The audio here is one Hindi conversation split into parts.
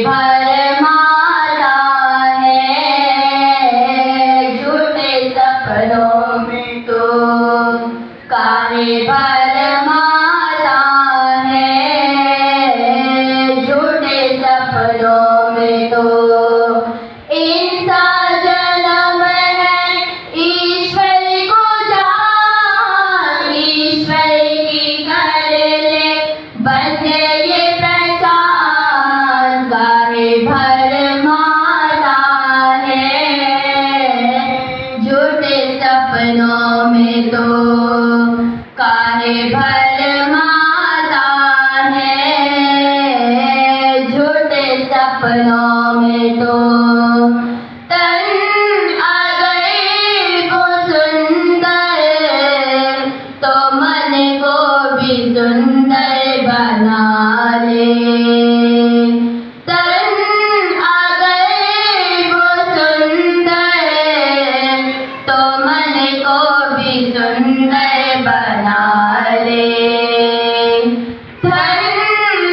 भरमाता है झूठे सपनों में तो, काहे भरमाता है झूठे सपनों में तो। इंसान जन्म है ईश्वर को जान, ईश्वर की कर ले बंदे ये पहचान, काहे भरमाता है झूठे सपनों में तो, काहे भरमाता है झूठे सपनों में तो। तन आ गए वो सुंदर तो मन को भी सुंदर बना ले। तन आ गए वो सुंदर तो मन को भी सुंदर बना ले। धन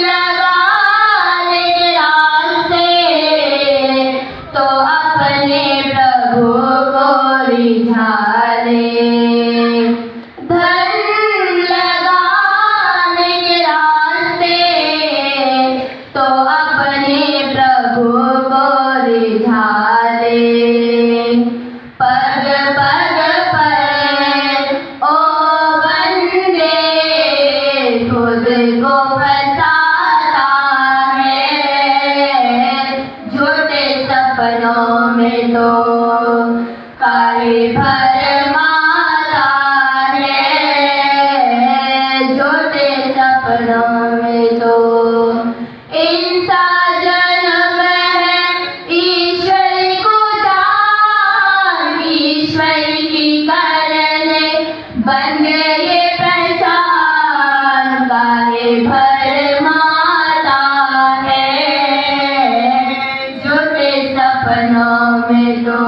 लगाने के रास्ते तो अपने प्रभु को रिझा ले। धन लगाने के रास्ते तो अपने प्रभु को रिझा ले। पग पग पर ओ बंदे खुद को फंसाता है झूठे सपनों में तो, काहे भरमाता है झूठे सपनों में तो। इंसान जन्म है ईश्वर को जान, ईश्वर की कर ले बंदे ये पहचान, काहे भरमाता है झूठे सपनों में तो,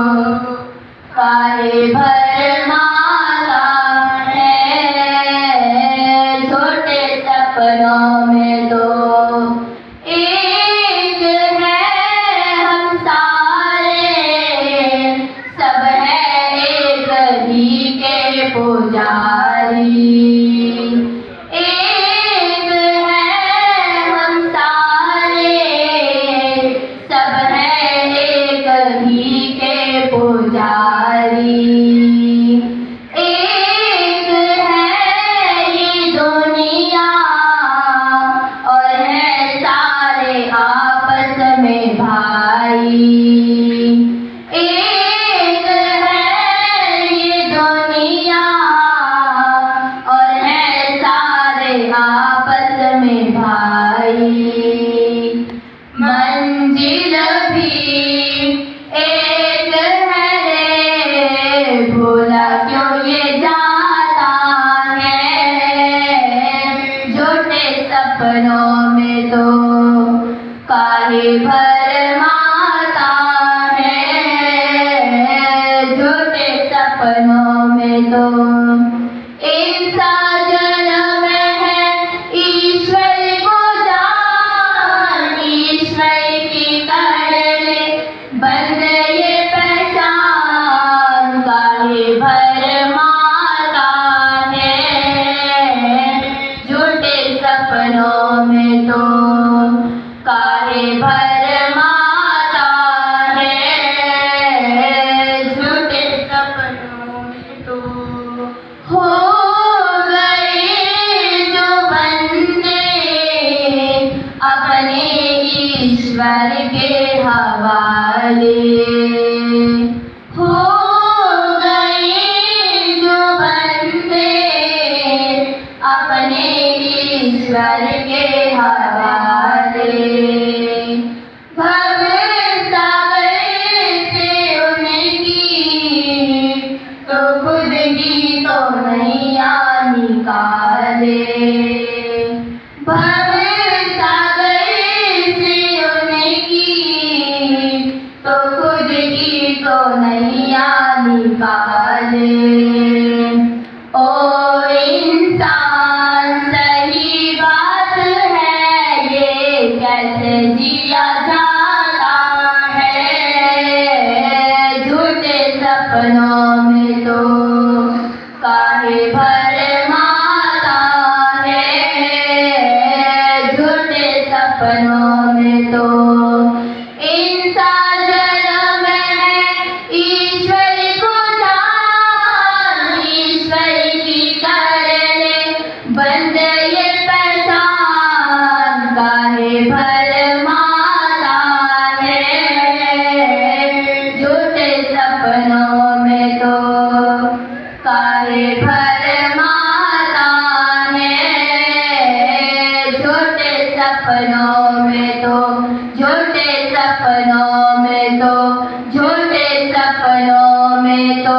काहे भरमाता है झूठे सपनों में तो। एक है हम सारे सब है एक ही के पुजारी। एक है हम सारे सब है एक ही के पुजारी। एक है ये दुनिया और है सारे आपस में भाई। एक है ये दुनिया और है सारे आपस में भाई। मंजिल भी एक है रे भोला क्यों ये जाता है झूठे सपनों में तो, काहे भरमाता है झूठे सपनों में तो। इंसान जन्म है ईश्वर को जान, ईश्वर की कर ले बंदे ये पहचान, काहे भरमाता है झूठे सपनों में तो, काहे भरमाता है झूठे सपनों में तो। हो गए जो बंदे अपने ईश्वर के हवाले, हो गए जो बंदे अपने ईश्वर के हवाले। भव सागर से उनकी तो खुद की तो नैया निकाले। भव सागर से उनकी तो खुद की तो नैया निकाले। ओ इंसान सही बात है ये में तो इंसान जन्म है ईश्वर को जान, ईश्वर की करने बंद ये पहचान, काहे भर माता है झूठे सपनों में तो, काहे भर माता है झूठे सपनों में तो, झूठे सपनों में तो, झूठे सपनों में तो।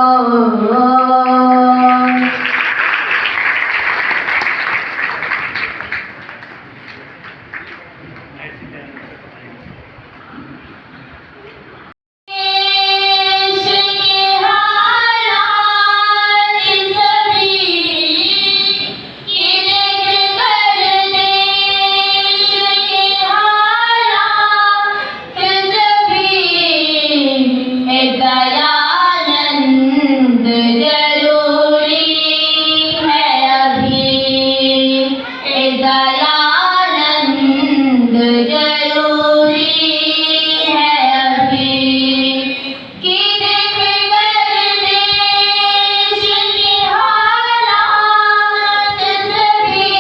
दयानंद जरूरी है अभी, दयानंद जरूरी है अभी, कि देख कर देश के हालात सभी,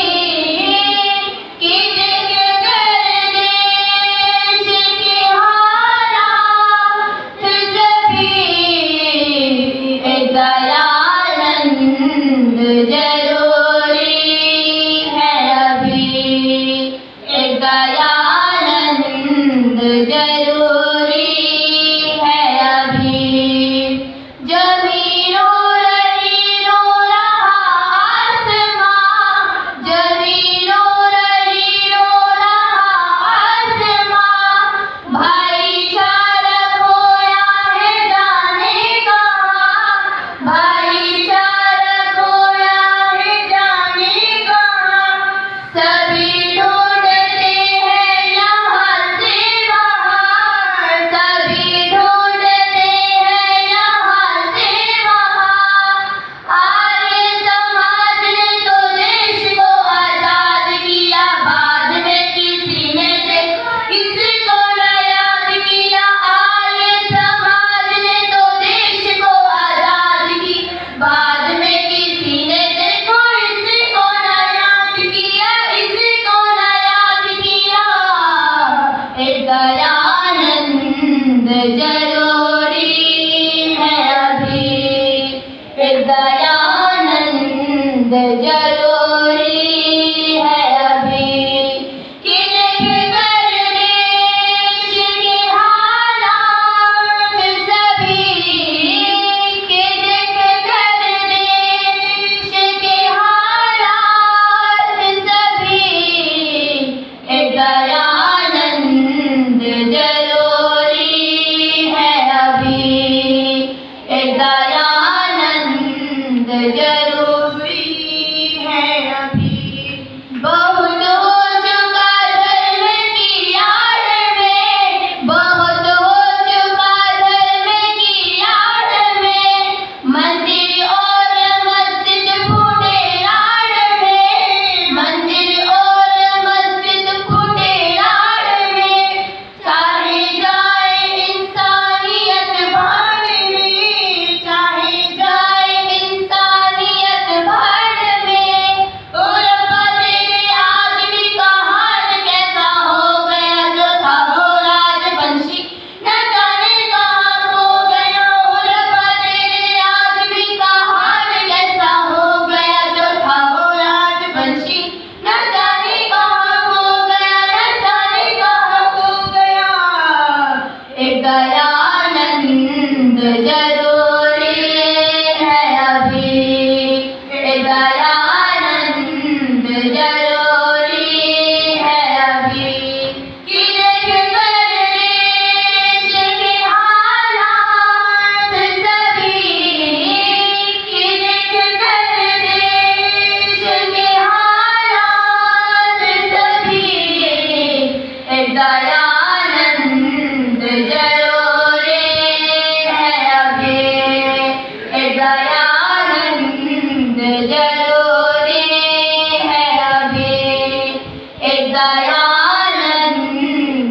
कि देख कर देश के हालात सभी, दयानंद जरूरी है अभी, दयानंद जरूरी है अभी। जमीनों रही रो रहा आसमां, जमीनों रही रो रहा आसमां, भाईचारा खोया है जाने कहाँ, भाईचारा खोया है जाने कहाँ। सभी ढूंढते हैं यहाँ से वहाँ, सभी ढूंढते हैं यहाँ से वहाँ। आर्य समाज ने तो देश को आजाद किया, बाद में किसी ने इसको न याद किया। आर्य समाज ने तो देश को आजाद की, बाद में किसी ने देखो इसको न याद किया, इसको न याद किया। दयानंद जरूरी है अभी, दयानंद जरूरी है अभी, कि देख कर देश के हालात सभी, कि देख कर देश के हालात सभी, दयानंद जरूरी है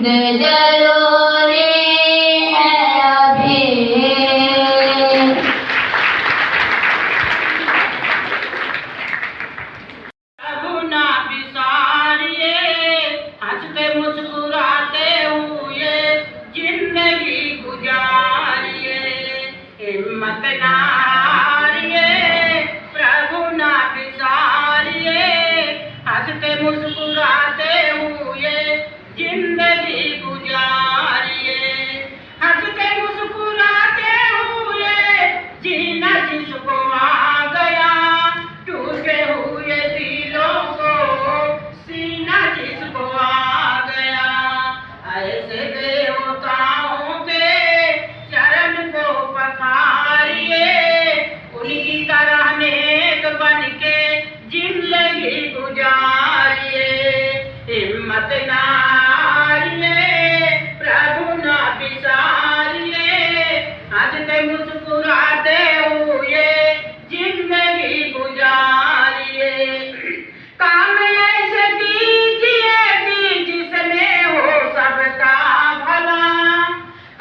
जरूरी है अभी। प्रभु ना बिसारिए, हंसते मुस्कुराते हुए जिंदगी गुजारिए, हिम्मत ना हारिए। प्रभु ना बिसारिए, हंसते मुस्कुराते हुए जिंदगी गुजारिए, हंसते मुस्कुराते हुए जीना जिसको आ गया, टूटे हुए दिलों को सीना जिसको आ गया। ऐसे देवताओं के चरण को पखारिए, उनकी तरह नेक बन के जिंदगी गुजारिए, हिम्मत ना हारिए। प्रभु ना बिसारिए, हंसते मुस्कुराते हुए जिंदगी गुजारिए। काम ऐसे कीजिए कि जिसमें हो सबका भला,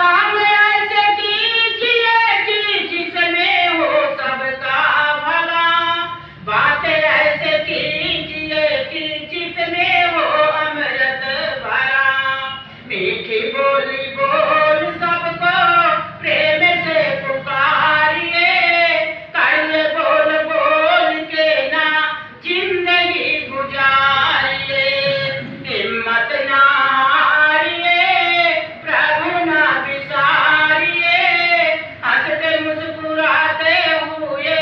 काम ऐसे कीजिए कि जिसमें हो सबका भला, बातें ऐसे कीजिए कि जिसमें हो अमृत भरा। मीठी बोली बोल सबको प्रेम से पुकारिए, कड़वे बोल बोल के ना जिंदगी गुजारिए, हिम्मत ना हारिए। प्रभु ना बिसारिए, हंसते मुस्कुराते हुए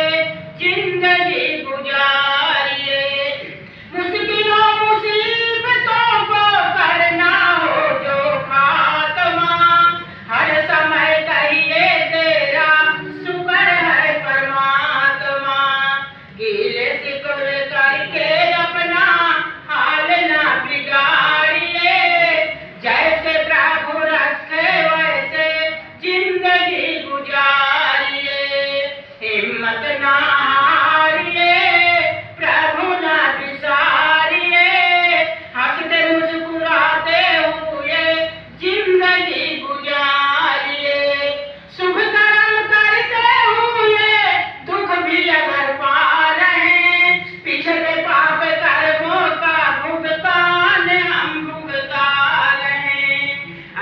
जिंदगी गुजारिए। मुश्किलों मुसीबतों को करना हो जो खात्मा, हर समय कहिए तेरा शुक्र है परमात्मा। गीले शिकवे करके अपना हाल ना बिगाड़िए, जैसे प्रभु रखे वैसे जिंदगी गुजारिए, हिम्मत ना हारिए। प्रभु ना बिसारिए, हंसते मुस्कुराते हुए जिंदगी गुजारिए। शुभ कर्म करते हुए दुख भी अगर पा रहे, पिछले पाप कर्मों का भुगतान हम भुगता रहे।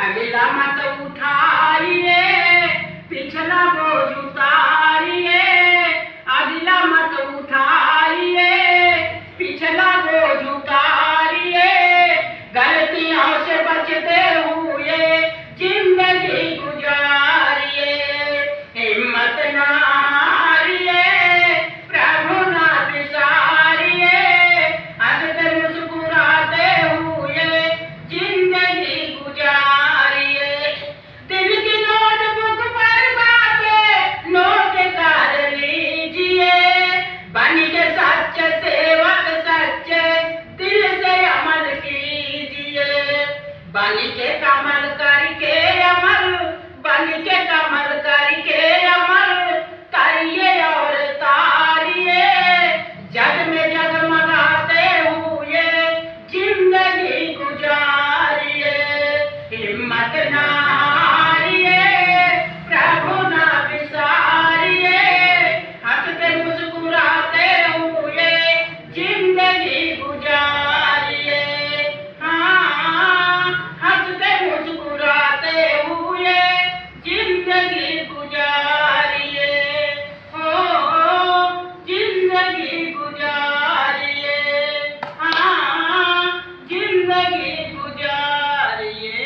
अगला मत उठाइए, पिछला बोझ उतारिए, अगला मत उठाइए, पिछला बोझ उतारिए। गलतियों से बचते हुए जिंदगी गुजारिए, हिम्मत ना हारिए। प्रभु ना बिसारिए, हंसते मुस्कुराते हुए जिंदगी गुजारिए। दिल की नोटबुक पर बातें नोट कर लीजिए, बन के सच्चे सेवक सच्चे दिल से अमल कीजिए, बन के कमल करके अमल, बन के कमल करके अमल करिए और तारिए, जग में जगमगाते हुए जिंदगी गुजारिए, हिम्मत ना हारिए। प्रभु ना बिसारिए, हंसते मुस्कुराते हुए जिंदगी गुजारिए। हाँ, हंसते मुस्कुराते हुए जिंदगी गुजारिए, हो जिंदगी गुजारिए। हाँ, जिंदगी गुजारिए।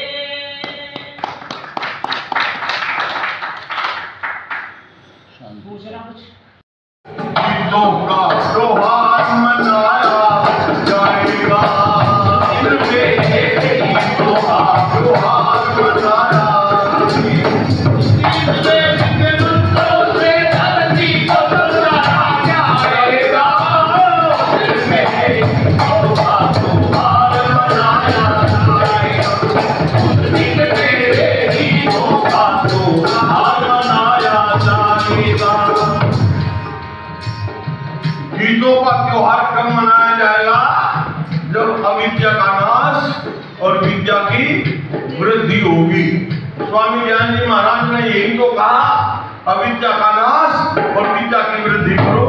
पूछना कुछ? गीतों का त्योहार मनाया जाएगा, गीतों का त्योहार मनाया। धरती को सजाया जाएगा, गीतों का त्योहार मनाया जाएगा, गीतों का त्योहार मनाया जाएगा। गीतों का त्योहार कब मनाया वृद्धि होगी। स्वामी ज्ञान जी महाराज ने यही तो कहा, अविद्या का नाश और विद्या की वृद्धि करो।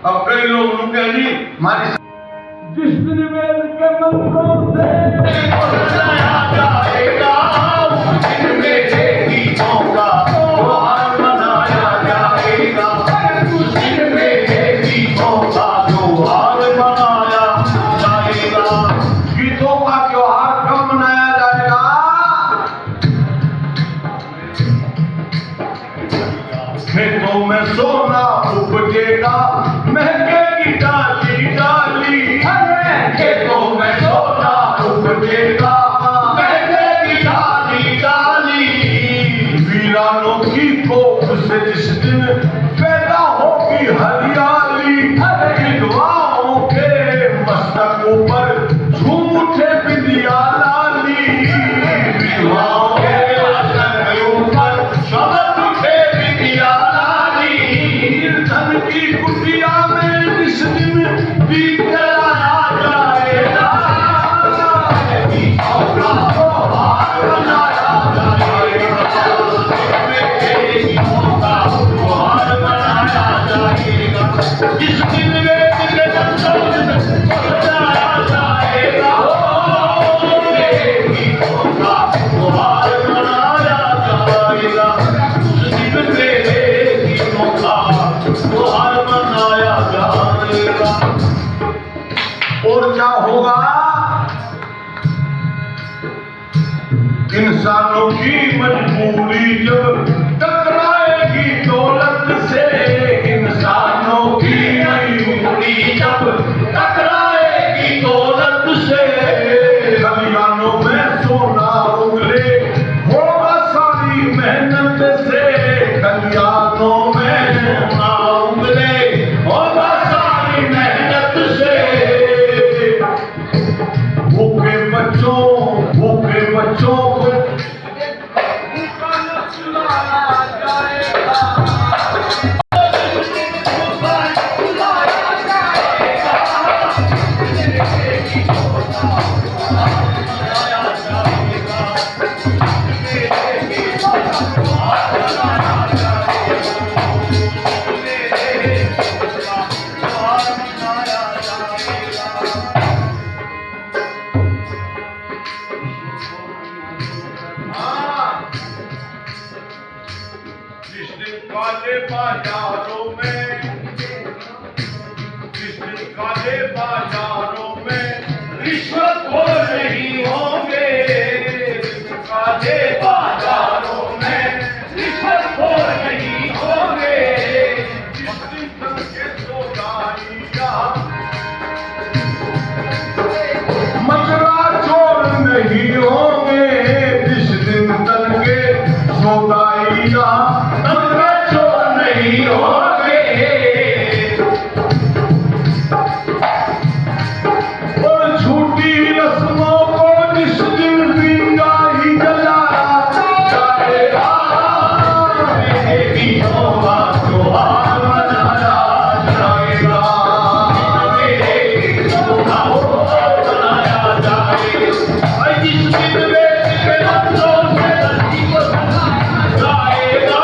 अब कई लोग रुके जी हमारी जिस दिन वेद के मंत्रों से बनाया जाएगा, उस दिन मेरे गीतों का त्योहार मनाया जाएगा। उस दिन मेरे गीतों का त्योहार मनाया जाएगा। गीतों का त्योहार कब मनाया जाएगा? खेतों में सोना उपजेगा, महकेगी डाली डाली। खेतों में सोना उपजेगा, महकेगी डाली डाली। वीरानों की कोख से जिस दिन पैदा होगी हरियाली, विधवाओं के मस्तकों पर झूम उठे बिंदिया लाली। विधवाओं के मस्तकों पर चमक उठे बिंदिया लाली। धन की कुटिया में जिस दिन दीप जलाया जाएगा, गीतों का त्योहार मनाया जाएगा। गीतों का त्योहार मनाया जाएगा। जिस दिन वेद के मंत्रों से बनाया जाएगा, गीतों का त्योहार मनाया जाएगा। उस दिन मेरे गीतों का त्योहार मनाया जाएगा। और क्या होगा? इंसानों की मजबूरी जब टकराएगी दौलत से, इंसानों की मजबूरी जब टकराएगी दौलत से, खलियानों में सोना उगले होगा सारी मेहनत से। खलियानों में सोना उगले होगा सारी मेहनत से। भूखे बच्चों को भूखा न सुलाया जाएगा। जिस दिन काले बाजारों में, जिस दिन काले बाजारों में रिश्वत हो नहीं होंगे, काले बाजारों में रिश्वत हो नहीं होंगे। जिस दिन धन के सौदाइया मजरा चोर नहीं होंगे, जिस दिन धन के सौदाइया मजरा चोर नहीं होंगे। और झूठी रस्मों को जिस दिन बिंगा ही जलाया जाएगा, मेरे गीतों का त्योहार मनाया जाएगा। मेरे गीतों का त्योहार मनाया जाएगा। जिस दिन वेद के मंत्रों से धरती को बनाया जाएगा,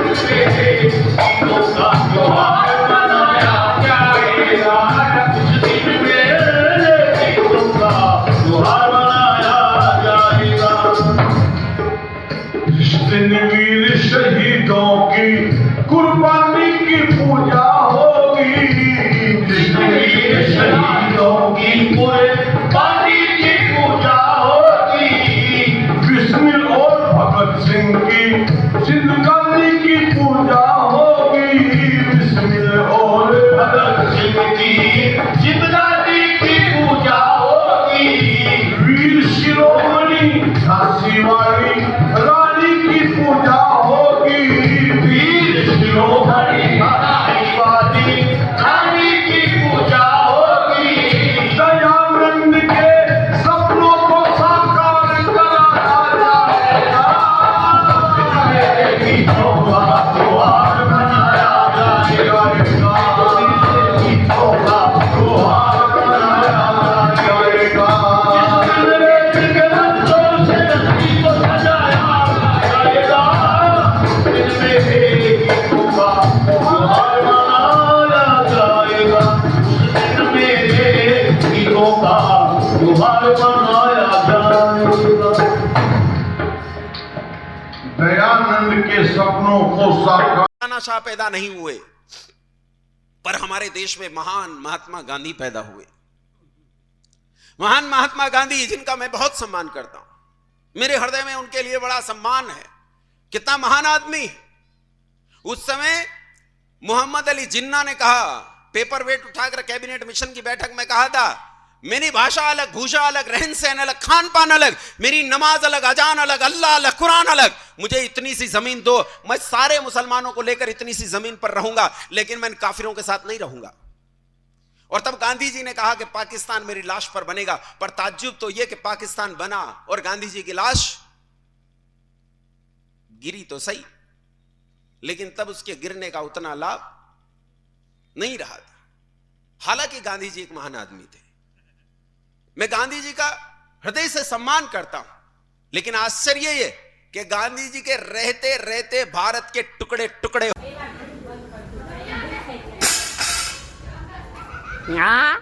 मेरे गीतों का त्योहार मनाया जाएगा। उस दिन मेरे गीतों का त्योहार मनाया जाएगा। जिस दिन वीर शहीदों की कुर्बानी की पूजा होगी, जिस दिन वीर शहीदों की कुर्बानी की पूजा होगी। बिस्मिल और भगत सिंह की जिंदगानी की पूजा होगी। बिस्मिल और भगत सिंह की जिंदगानी की पूजा होगी। वीर शिरोमणि झांसी वाली रानी की पूजा होगी। वीर शिरोमणि झांसी वाली रानी की पूजा होगी। दयानंद के सपनों को साकार कराया जाएगा। मेरे गीतों का त्योहार मनाया जाएगा। गीतों का त्योहार मनाया जाएगा। जिस दिन वेद के मंत्रों से दयानंद के सपनों को साकार मौलाना शाह पैदा नहीं हुए, पर हमारे देश में महान महात्मा गांधी पैदा हुए। महान महात्मा गांधी जिनका मैं बहुत सम्मान करता हूं, मेरे हृदय में उनके लिए बड़ा सम्मान है। कितना महान आदमी। उस समय मोहम्मद अली जिन्ना ने कहा, पेपर वेट उठाकर कैबिनेट मिशन की बैठक में कहा था, मेरी भाषा अलग, भूषा अलग, रहन सहन अलग, खान पान अलग, मेरी नमाज अलग, अजान अलग, अल्लाह अलग, कुरान अलग, मुझे इतनी सी जमीन दो, मैं सारे मुसलमानों को लेकर इतनी सी जमीन पर रहूंगा, लेकिन मैं काफिरों के साथ नहीं रहूंगा। और तब गांधी जी ने कहा कि पाकिस्तान मेरी लाश पर बनेगा। पर ताज्जुब तो यह कि पाकिस्तान बना और गांधी जी की लाश गिरी तो सही, लेकिन तब उसके गिरने का उतना लाभ नहीं रहा था। हालांकि गांधी जी एक महान आदमी थे, मैं गांधी जी का हृदय से सम्मान करता हूं, लेकिन आश्चर्य यह कि गांधी जी के रहते रहते भारत के टुकड़े टुकड़े Yeah.